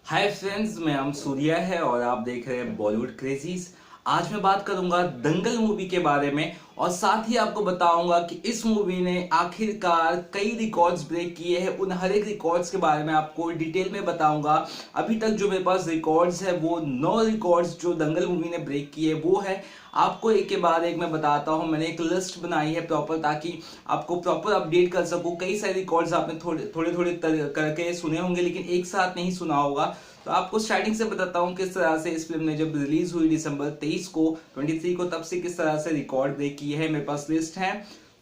Hi friends, मैं हम सूर्या है और आप देख रहे हैं बॉलीवुड क्रेजीज। आज मैं बात करूंगा दंगल मूवी के बारे में और साथ ही आपको बताऊंगा कि इस मूवी ने आखिरकार कई रिकॉर्ड्स ब्रेक किए हैं। उन हर एक रिकॉर्ड्स के बारे में आपको डिटेल में बताऊंगा। अभी तक जो मेरे पास रिकॉर्ड्स है वो 9 रिकॉर्ड्स जो दंगल मूवी ने ब्रेक किए वो है। आपको एक के बाद एक मैं बताता हूं। मैंने एक लिस्ट बनाई है प्रॉपर, ताकि आपको प्रॉपर अपडेट कर सकूं। कई सारे रिकॉर्ड्स आपने थोड़े थोड़े थोड़े करके सुने होंगे, लेकिन एक साथ नहीं सुना होगा। तो आपको स्टार्टिंग से बताता हूँ किस तरह से इस फिल्म ने जब रिलीज हुई दिसंबर 23 को 23 को, तब से किस तरह से रिकॉर्ड ब्रेक की है। मेरे पास लिस्ट है।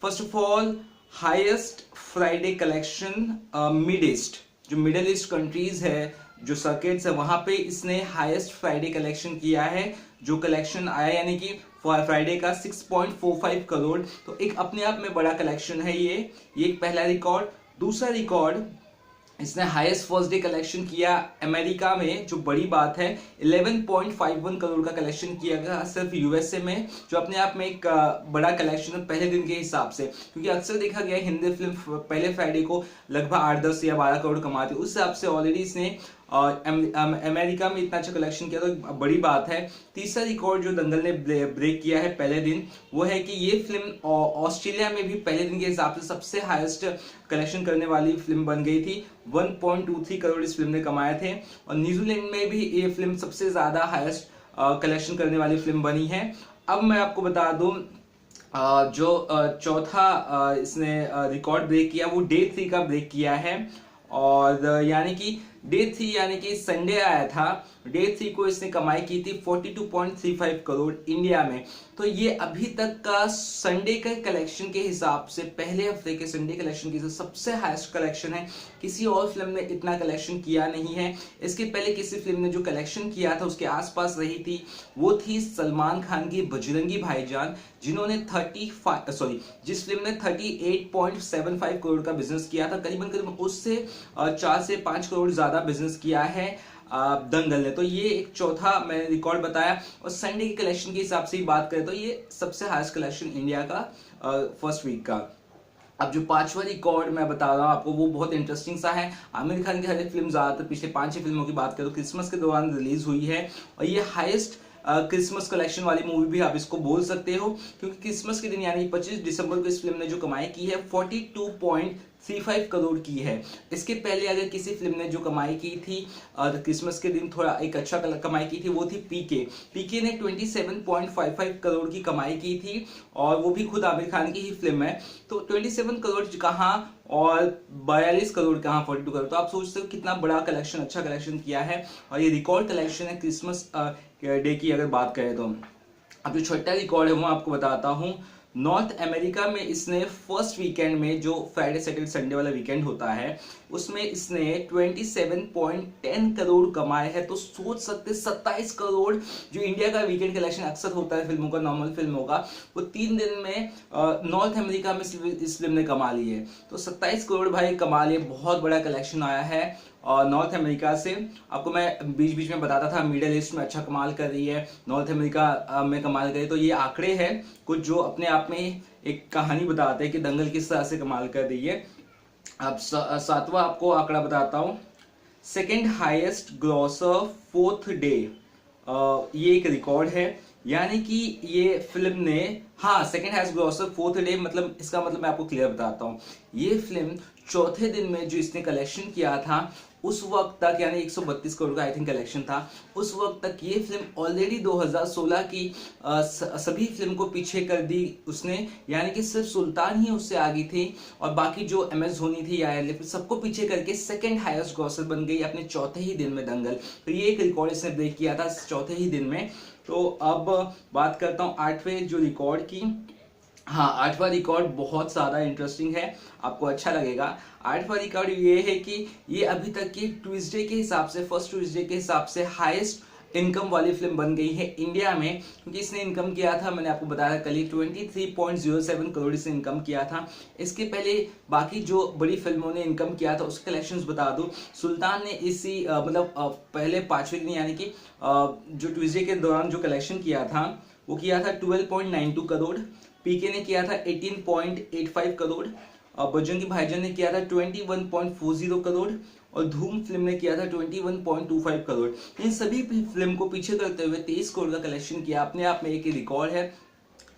First of all, highest Friday collection mid east, जो मिडिल ईस्ट कंट्रीज है, जो सर्किट्स है, वहां पे इसने हाईएस्ट फ्राइडे कलेक्शन किया है। जो कलेक्शन आया यानी कि फ्राइडे का 6.45 करोड़, तो एक अपने आप में बड़ा कलेक्शन है ये एक पहला रिकॉर्ड। दूसरा रिकॉर्ड, इसने हाईएस्ट फर्स्ट डे कलेक्शन किया अमेरिका में, जो बड़ी बात है। 11.51 करोड़ का कलेक्शन किया गया सिर्फ यूएसए में, जो अपने आप में एक बड़ा कलेक्शन है पहले दिन के हिसाब से। क्योंकि अक्सर देखा गया हिंदी फिल्म पहले फ्राइडे को लगभग 8-10 या 12 करोड़ कमाती है, उस हिसाब से ऑलरेडी इसने अमेरिका में इतना अच्छा कलेक्शन किया, तो बड़ी बात है। तीसरा रिकॉर्ड जो दंगल ने ब्रेक किया है पहले दिन, वो है कि ये फिल्म ऑस्ट्रेलिया में भी पहले दिन के हिसाब से सबसे हाईएस्ट कलेक्शन करने वाली फिल्म बन गई थी। 1.23 करोड़ इस फिल्म ने कमाए थे। और न्यूजीलैंड में भी ये फिल्म सबसे ज्यादा हाईएस्ट कलेक्शन करने वाली फिल्म बनी है। अब मैं आपको बता दूं, जो चौथा इसने रिकॉर्ड ब्रेक किया वो डे 3 का ब्रेक किया है। और यानी कि डे 3 यानी कि संडे आया था, डे 3 को इसने कमाई की थी 42.35 करोड़ इंडिया में। तो ये अभी तक का संडे के कलेक्शन के हिसाब से, पहले हफ्ते के संडे कलेक्शन के सबसे हाईएस्ट कलेक्शन है। किसी और फिल्म ने इतना कलेक्शन किया नहीं है। इसके पहले किसी फिल्म ने जो कलेक्शन किया था उसके आसपास रही थी, वो थी सलमान खान की बजरंगी भाईजान, जिन्होंने जिस फिल्म ने 38.75 करोड़ का बिजनेस किया था। करीबन करीबन उससे 4 से 5 करोड़ ज्यादा बिजनेस किया है दंगल ने। तो ये एक चौथा मैंने रिकॉर्ड बताया। और संडे की कलेक्शन के हिसाब से ही बात करें तो ये सबसे हाईएस्ट कलेक्शन इंडिया का फर्स्ट वीक का। अब जो पांचवा रिकॉर्ड मैं बता रहा हूँ आपको, वो बहुत इंटरेस्टिंग सा है। आमिर खान की हर एक फिल्म ज्यादातर पिछले 5-6 फिल्मों की बात करें तो क्रिसमस के दौरान रिलीज हुई है। और ये हाईएस्ट क्रिसमस कलेक्शन वाली मूवी भी आप इसको बोल सकते हो, क्योंकि क्रिसमस के दिन यानी 25 दिसंबर को इस फिल्म ने जो कमाई की है 42.35 करोड़ की है। इसके पहले अगर किसी फिल्म ने जो कमाई की थी क्रिसमस के दिन थोड़ा एक अच्छा कमाई की थी, वो थी पीके ने 27.55 करोड़ की कमाई की थी, और वो भी खुद आमिर खान की ही फिल्म है। तो 27 करोड़ कहाँ और 42 करोड़ कहाँ, 42 करोड़। तो आप सोचते हो कितना बड़ा कलेक्शन, अच्छा कलेक्शन किया है। और ये रिकॉर्ड कलेक्शन है क्रिसमस डे की अगर बात करें तो। अब जो छठा रिकॉर्ड है वो आपको बताता हूँ। नॉर्थ अमेरिका में इसने फर्स्ट वीकेंड में, जो फ्राइडे सैटरडे संडे वाला वीकेंड होता है, उसमें इसने 27.10 करोड़ कमाए हैं। तो सोच सकते 27 करोड़, जो इंडिया का वीकेंड कलेक्शन अक्सर होता है फिल्मों का, नॉर्मल फिल्मों का, वो 3 दिन में नॉर्थ अमेरिका में इस फिल्म ने कमा ली है। तो 27 करोड़ भाई कमा लिए, बहुत बड़ा कलेक्शन आया है और नॉर्थ अमेरिका से। आपको मैं बीच बीच में बताता था मिडिल ईस्ट में अच्छा कमाल कर रही है, नॉर्थ अमेरिका में कमाल कर रही है। तो ये आंकड़े हैं कुछ जो अपने आप में एक कहानी बताते हैं कि दंगल किस तरह से कमाल कर रही है। अब सातवां आपको आंकड़ा बताता हूँ। Second highest grocer fourth day, ये एक रिकॉर्ड है। यानी कि ये फिल्म ने, हाँ, second highest grocer fourth day, मतलब इसका मतलब मैं आपको क्लियर बताता हूँ। ये फिल्म चौथे दिन में जो इसने कलेक्शन किया था उस वक्त तक, यानी 132 करोड़ का आई थिंक कलेक्शन था, उस वक्त तक ये फिल्म ऑलरेडी 2016 की सभी फिल्म को पीछे कर दी उसने। यानी कि सिर्फ सुल्तान ही उससे आगे थी, और बाकी जो MS धोनी थी या सबको पीछे करके सेकंड हाईएस्ट ग्रॉसर बन गई अपने चौथे ही दिन में दंगल। तो ये एक रिकॉर्ड इसने ब्रेक किया था चौथे ही दिन में। तो अब बात करता हूँ आठवें जो रिकॉर्ड की। हाँ, आठवां रिकॉर्ड बहुत ज्यादा इंटरेस्टिंग है, आपको अच्छा लगेगा। आठवां रिकॉर्ड ये है कि ये अभी तक की ट्यूसडे के हिसाब से, फर्स्ट ट्यूसडे के हिसाब से हाईएस्ट इनकम वाली फिल्म बन गई है इंडिया में। क्योंकि इसने इनकम किया था, मैंने आपको बताया कल ही, 23.07 करोड़ इसने इनकम किया था। इसके पहले बाकी जो बड़ी फिल्मों ने इनकम किया था उसके कलेक्शंस बता दूं। सुल्तान ने इसी पहले 5वें दिन यानी कि जो ट्यूसडे के दौरान जो कलेक्शन किया था वो किया था 12.92 करोड़। पीके ने किया था 18.85 करोड़। बजरंगी भाईजान ने किया था 21.40 करोड़। और धूम फिल्म ने किया था 21.25 करोड़। इन सभी फिल्म को पीछे करते हुए 23 करोड़ का कलेक्शन किया, अपने आप में एक रिकॉर्ड है,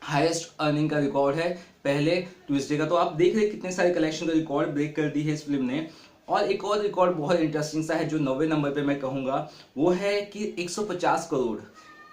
हाईएस्ट अर्निंग का रिकॉर्ड है पहले ट्यूसडे का। तो आप देख रहे हैं कितने सारे कलेक्शन का रिकॉर्ड ब्रेक कर दी है इस फिल्म ने। और एक और रिकॉर्ड बहुत इंटरेस्टिंग सा है जो 90 नंबर पे मैं कहूंगा, वो है कि 150 करोड़।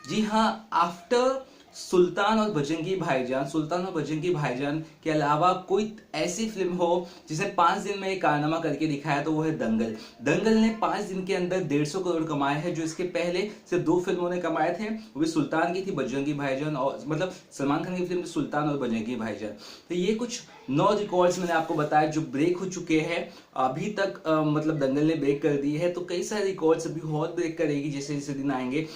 जी हाँ, आफ्टर सुल्तान और बजरंगी भाईजान, सुल्तान और बजरंगी भाईजान के अलावा कोई ऐसी फिल्म हो जिसने 5 दिन में एक कारनामा करके दिखाया तो वो है दंगल। दंगल ने 5 दिन के अंदर 150 करोड़ कमाए हैं, जो इसके पहले सिर्फ 2 फिल्मों ने कमाए थे, वो भी सुल्तान की थी, बजरंगी भाईजान, और मतलब सलमान खान की फिल्म सुल्तान और बजरंगी भाईजान। तो ये कुछ 9 रिकॉर्ड्स मैंने आपको बताया जो ब्रेक हो चुके हैं अभी तक। मतलब दंगल ने ब्रेक कर दी है, तो कई सारे रिकॉर्ड्स अभी और ब्रेक करेगी जैसे जैसे दिन आएंगे।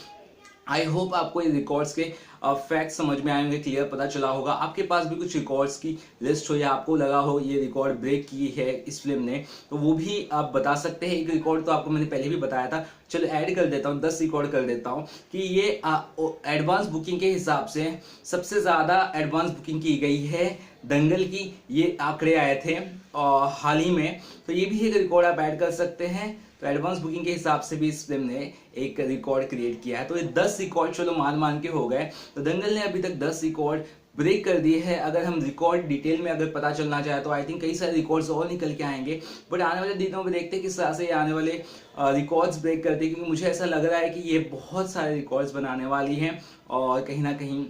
आई होप आपको ये रिकॉर्ड्स के फैक्ट समझ में आए होंगे, क्लियर पता चला होगा। आपके पास भी कुछ रिकॉर्ड्स की लिस्ट हो या आपको लगा हो ये रिकॉर्ड ब्रेक की है इस फिल्म ने, तो वो भी आप बता सकते हैं। एक रिकॉर्ड तो आपको मैंने पहले भी बताया था, चलो ऐड कर देता हूँ, 10 रिकॉर्ड कर देता हूँ कि ये एडवांस बुकिंग के हिसाब से सबसे ज़्यादा एडवांस बुकिंग की गई है दंगल की, ये आंकड़े आए थे हाल ही में। तो ये भी एक रिकॉर्ड आप ऐड कर सकते हैं। तो एडवांस बुकिंग के हिसाब से भी इस फिल्म ने एक रिकॉर्ड क्रिएट किया है। तो ये 10 रिकॉर्ड चलो मान के हो गए। तो दंगल ने अभी तक 10 रिकॉर्ड ब्रेक कर दिए है। अगर हम रिकॉर्ड डिटेल में अगर पता चलना चाहे तो आई थिंक कई सारे रिकॉर्ड्स और निकल के आएंगे, बट आने वाले दिनों में देखते हैं किस तरह से ये आने वाले रिकॉर्ड्स ब्रेक करते हैं, क्योंकि मुझे ऐसा लग रहा है कि ये बहुत सारे रिकॉर्ड्स बनाने वाली हैं और कहीं ना कहीं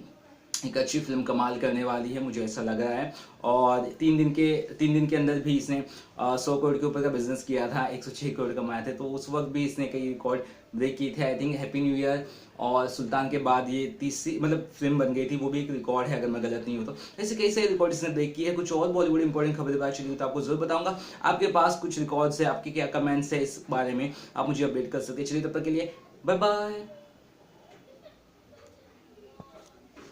एक अच्छी फिल्म कमाल करने वाली है, मुझे ऐसा लग रहा है। और 3 दिन के अंदर भी इसने 100 करोड़ के ऊपर का बिजनेस किया था, 106 करोड़ कमाए थे, तो उस वक्त भी इसने कई रिकॉर्ड ब्रेक किए थे। I think happy new year और सुल्तान के बाद ये तीसरी मतलब फिल्म बन गई थी, वो भी एक रिकॉर्ड है अगर मैं गलत नहीं हूँ तो। ऐसे कई सारे रिकॉर्ड इसने ब्रेक किए हैं। कुछ और बॉलीवुड इंपॉर्टेंट खबरें बात चली तो आपको जरूर बताऊंगा। आपके पास कुछ रिकॉर्ड्स है, आपके क्या कमेंट्स है इस बारे में, आप मुझे अपडेट कर सकते हैं। चलिए तब तक के लिए बाय बाय।